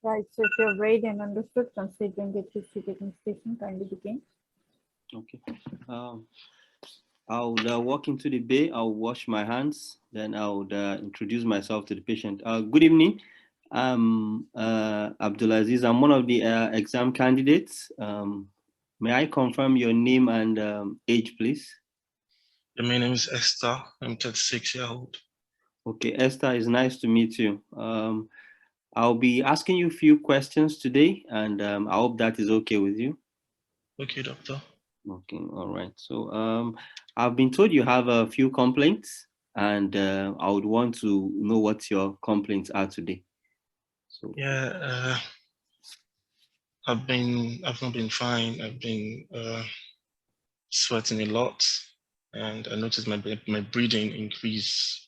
Right, so if you're read and understood, considering the history taking station, kindly begin. Okay. I would walk into the bay, I'll wash my hands, then I would introduce myself to the patient. Good evening. I'm Abdulaziz. I'm one of the exam candidates. May I confirm your name and age, please? My name is Esther. I'm 36 years old. Okay, Esther, it's nice to meet you. I'll be asking you a few questions today, and I hope that is okay with you. Okay, doctor. Okay, all right. So I've been told you have a few complaints, and I would want to know what your complaints are today. So yeah, I've not been fine. I've been sweating a lot, and I noticed my breathing increase.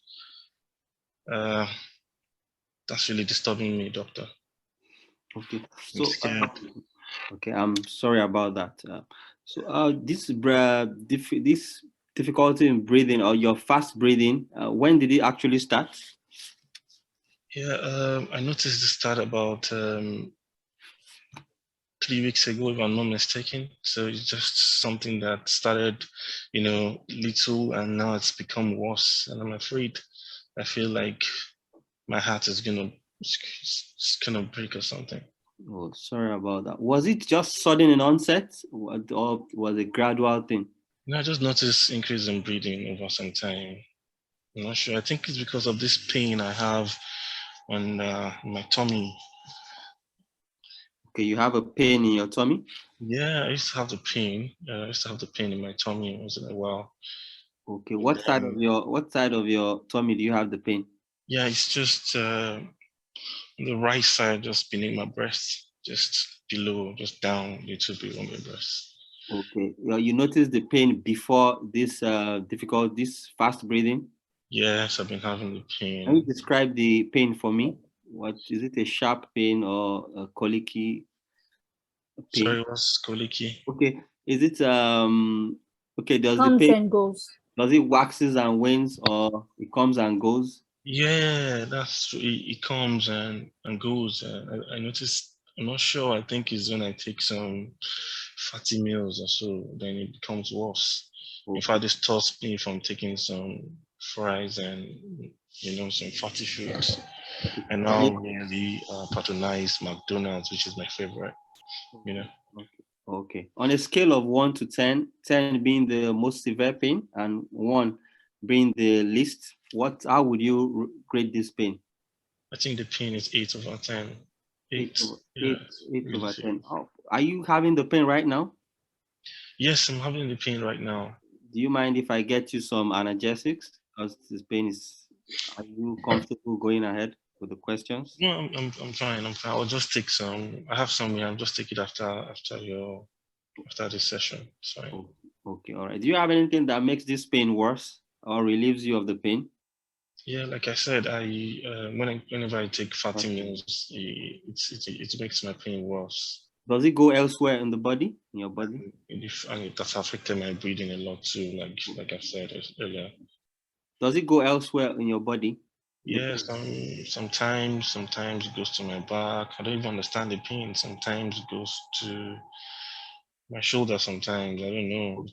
That's really disturbing me, doctor. Okay, so okay, I'm sorry about that. This difficulty in breathing or your fast breathing, when did it actually start? Yeah, I noticed it start about 3 weeks ago, if I'm not mistaken. So it's just something that started, little, and now it's become worse. And I'm afraid, I feel like my heart is gonna break or something. Oh, sorry about that. Was it just sudden in onset, or was it a gradual thing? I just noticed increase in breathing over some time. I'm not sure. I think it's because of this pain I have on my tummy. Okay, you have a pain in your tummy? Yeah, I used to have the pain. I used to have the pain in my tummy once in a while. Okay, what side of your tummy do you have the pain? Yeah, it's just the right side, just beneath my breast, just below, just down a little bit on my breast. Okay, you noticed the pain before this this fast breathing? Yes, I've been having the pain. Can you describe the pain for me? What is it, a sharp pain or a colicky pain? Sorry, what's colicky? Okay, is it okay, does Comes the pain, and goes. does it waxes and wanes or it comes and goes? Yeah, that's true. It comes and goes. I noticed, I'm not sure. I think it's when I take some fatty meals or so, then it becomes worse. Okay. In fact, it stops me from taking some fries and some fatty foods. And now really patronize McDonald's, which is my favorite. Okay. On a scale of 1 to 10, 10 being the most severe pain and 1 being the least, how would you grade this pain? I think the pain is 8 over 10. 8. 8 over 10. Oh, are you having the pain right now? Yes, I'm having the pain right now. Do you mind if I get you some analgesics? Because this pain is. Are you comfortable going ahead with the questions? No, I'm fine. I'm fine. I'll just take some. I have some here. I'll just take it after this session. Sorry. Okay, all right. Do you have anything that makes this pain worse or relieves you of the pain? Yeah, like I said, whenever I take fatty meals, it makes my pain worse. Does it go elsewhere in the body, in your body? And it has affected my breathing a lot too, like I said earlier. Does it go elsewhere in your body? Yes, sometimes it goes to my back. I don't even understand the pain. Sometimes it goes to my shoulder. Sometimes I don't know.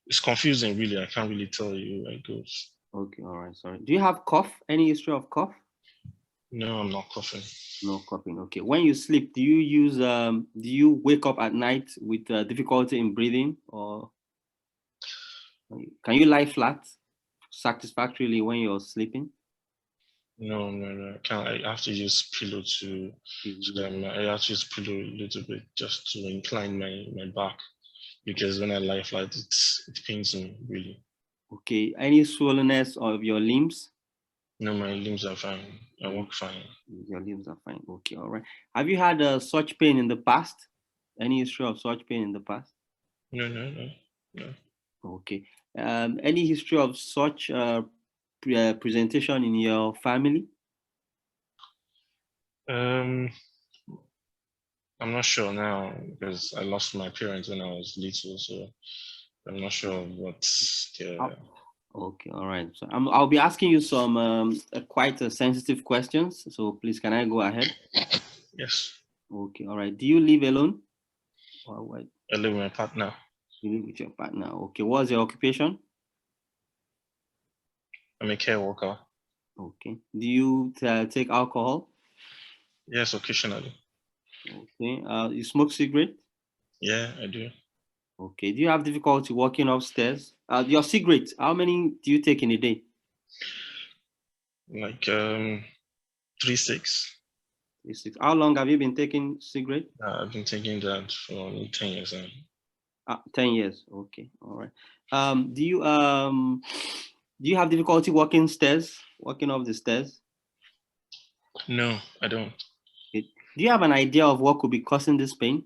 It's confusing, really. I can't really tell you where it goes. Okay, all right, sorry. Do you have cough? Any history of cough? No, I'm not coughing. No coughing. Okay. When you sleep, do you wake up at night with difficulty in breathing, or can you lie flat satisfactorily when you're sleeping? No, I can't. I have to use pillow I have to use pillow a little bit just to incline my back because when I lie flat, it pains me really. Okay. Any swollenness of your limbs? No, my limbs are fine. I walk fine. Your limbs are fine. Okay. All right. Have you had such pain in the past? Any history of such pain in the past? No, no, no, no. Okay. Any history of such presentation in your family? I'm not sure now because I lost my parents when I was little, so I'm not sure what's the. Okay, all right. So I'll be asking you some quite sensitive questions. So please, can I go ahead? Yes. Okay, all right. Do you live alone? Or what? I live with my partner. You live with your partner. Okay. What's your occupation? I'm a care worker. Okay. Do you take alcohol? Yes, occasionally. Okay. You smoke cigarette? Yeah, I do. Okay. Do you have difficulty walking upstairs? Your cigarette, how many do you take in a day? Like 3-6. How long have you been taking cigarette? I've been taking that for 10 years now. 10 years. Okay. All right. Do you have difficulty walking up the stairs? No, I don't. Okay. Do you have an idea of what could be causing this pain?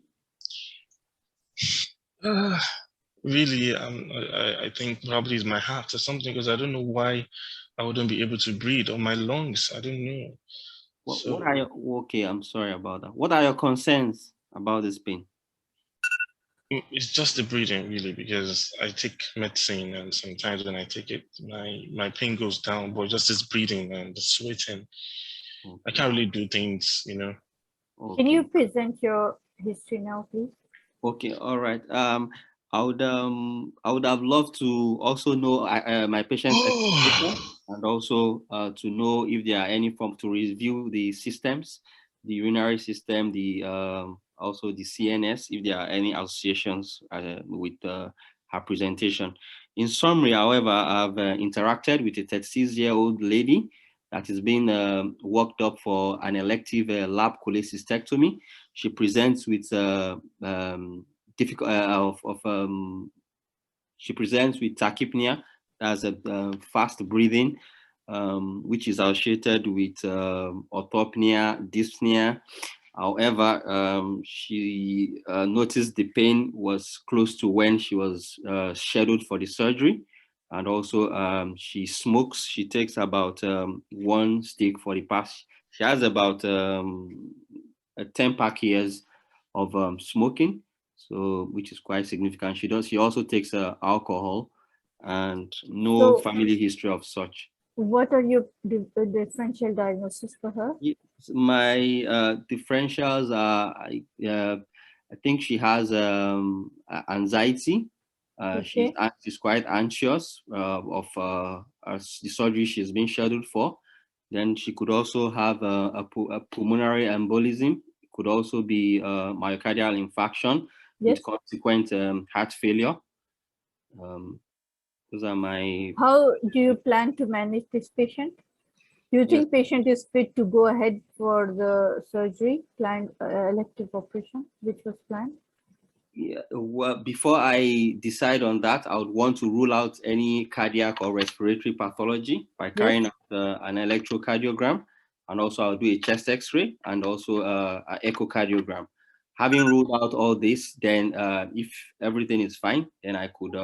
Really, I think probably it's my heart or something because I don't know why I wouldn't be able to breathe, or my lungs. I don't know. What are your, okay, I'm sorry about that. What are your concerns about this pain? It's just the breathing, really, because I take medicine, and sometimes when I take it, my pain goes down, but just this breathing and the sweating, Okay. I can't really do things, you know. Okay. Can you present your history now, please? Okay, all right. I would have loved to also know my patient's expectation, and also to know if there are any form to review the systems, the urinary system, the also the CNS, if there are any associations with her presentation. In summary, however, I've interacted with a 36-year-old lady that is being worked up for an elective lap cholecystectomy. She presents with she presents with tachypnea, that's a fast breathing, which is associated with orthopnea, dyspnea. However, she noticed the pain was close to when she was scheduled for the surgery. And also she smokes. She takes about one stick for the past. She has about 10 pack years of smoking, so which is quite significant. She also takes alcohol, and no family history of such. What are your differential diagnosis for her? My differentials are, I think she has anxiety. Okay. She's quite anxious of the surgery she's been scheduled for. Then she could also have a pulmonary embolism. It could also be myocardial infarction, yes, with consequent heart failure. Those are my. How do you plan to manage this patient? Do you think patient is fit to go ahead for the surgery, planned elective operation, which was planned? Yeah, well, before I decide on that, I would want to rule out any cardiac or respiratory pathology by carrying out an electrocardiogram, and also I'll do a chest X-ray and also an echocardiogram. Having ruled out all this, then if everything is fine, then I could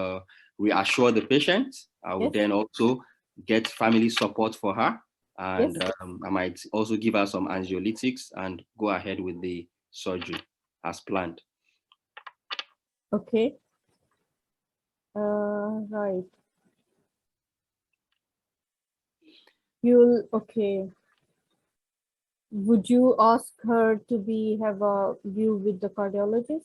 reassure the patient. I would then also get family support for her, and I might also give her some anxiolytics and go ahead with the surgery as planned. Okay. Right. Okay. Would you ask her to have a view with the cardiologist?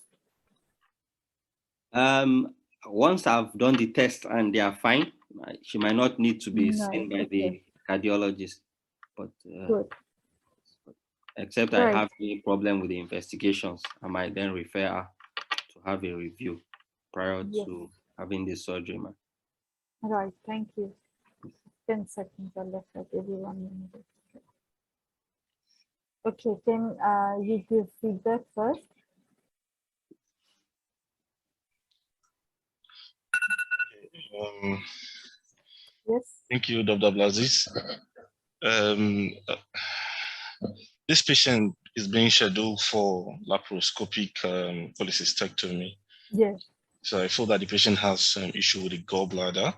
Once I've done the test and they are fine, she might not need to be seen by the cardiologist. But good. Except I have any problem with the investigations, I might then refer her to have a review prior to having this surgery. Right, thank you. 10 seconds are left at every 1 minute. Okay, then you give feedback first. Yes. Thank you, Dr. Blazis. This patient is being scheduled for laparoscopic cholecystectomy. Yes. So I feel that the patient has some issue with the gallbladder.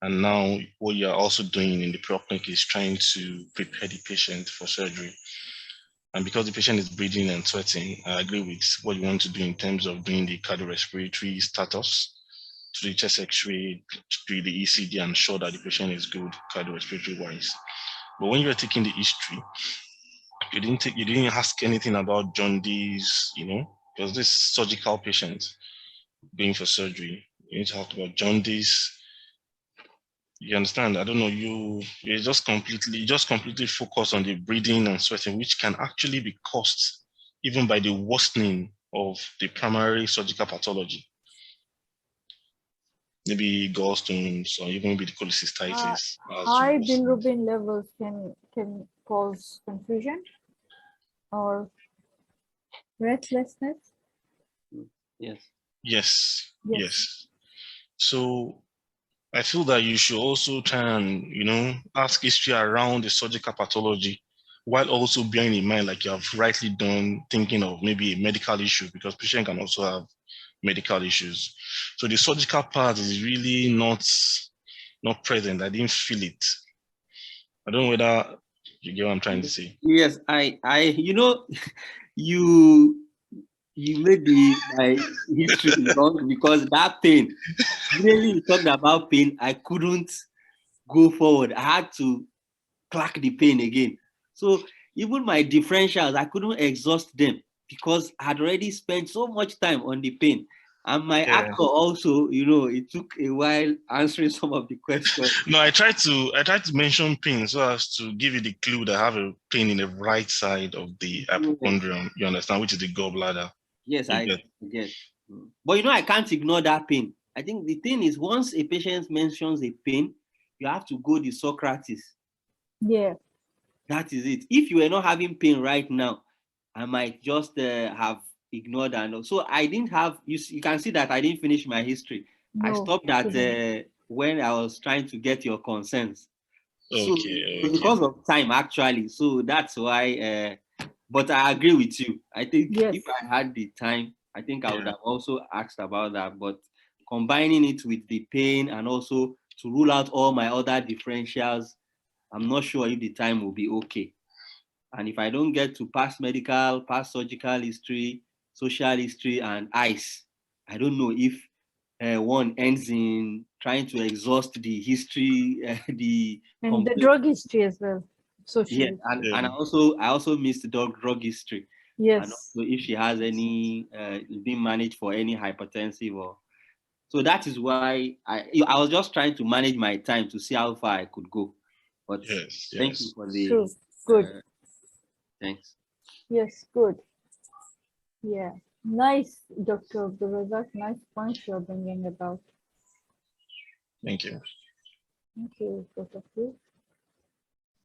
And now what you're also doing in the pre-op is trying to prepare the patient for surgery. And because the patient is breathing and sweating, I agree with what you want to do in terms of doing the cardiorespiratory status, to the chest X-ray, to the ECG, and show that the patient is good cardiorespiratory wise. But when you are taking the history, you didn't ask anything about jaundice, because this surgical patient going for surgery, you need to talk about jaundice. You understand? I don't know. You just completely focus on the breathing and sweating, which can actually be caused even by the worsening of the primary surgical pathology. Maybe gallstones or even maybe the cholecystitis. High bilirubin levels can cause confusion or restlessness. Yes. So I feel that you should also try and, ask history around the surgical pathology, while also bearing in mind, like you have rightly done, thinking of maybe a medical issue, because patient can also have medical issues. So the surgical part is really not present. I didn't feel it. I don't know whether you get what I'm trying to say. Yes, you made my history long, because that pain, really, you talked about pain, I couldn't go forward. I had to clack the pain again. So even my differentials, I couldn't exhaust them because I had already spent so much time on the pain. And my actor also, it took a while answering some of the questions. No, I tried to mention pain so as to give you the clue that I have a pain in the right side of the hypochondrium, you understand, which is the gallbladder. Yes, I get. But I can't ignore that pain. I think the thing is, once a patient mentions a pain, you have to go the Socrates. Yeah. That is it. If you were not having pain right now, I might just have ignored. And so I didn't have, you can see that I didn't finish my history. No, I stopped that when I was trying to get your consents. Okay. So because of time, actually. So that's why, but I agree with you. I think if I had the time, I think I would have also asked about that. But combining it with the pain and also to rule out all my other differentials, I'm not sure if the time will be okay. And if I don't get to past medical, past surgical history, social history, and ICE, I don't know if one ends in trying to exhaust the history, the drug history as well. Social. Yeah, and I also missed the drug history. Yes. And also if she has any being managed for any hypertensive or. So that is why I was just trying to manage my time to see how far I could go. But thank you for the good. Thanks. Yes, good. Yeah, nice, Dr. Abdulrazak. Nice points you're bringing about. Thank you. Thank you, both of you.